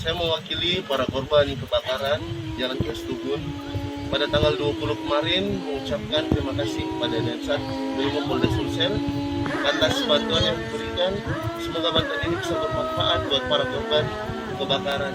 Saya mewakili para korban kebakaran Jalan Kios Tubun pada tanggal 20 kemarin mengucapkan terima kasih kepada Densat Brimob Polda Sulsel atas bantuan yang diberikan. Semoga bantuan ini bisa bermanfaat buat para korban kebakaran.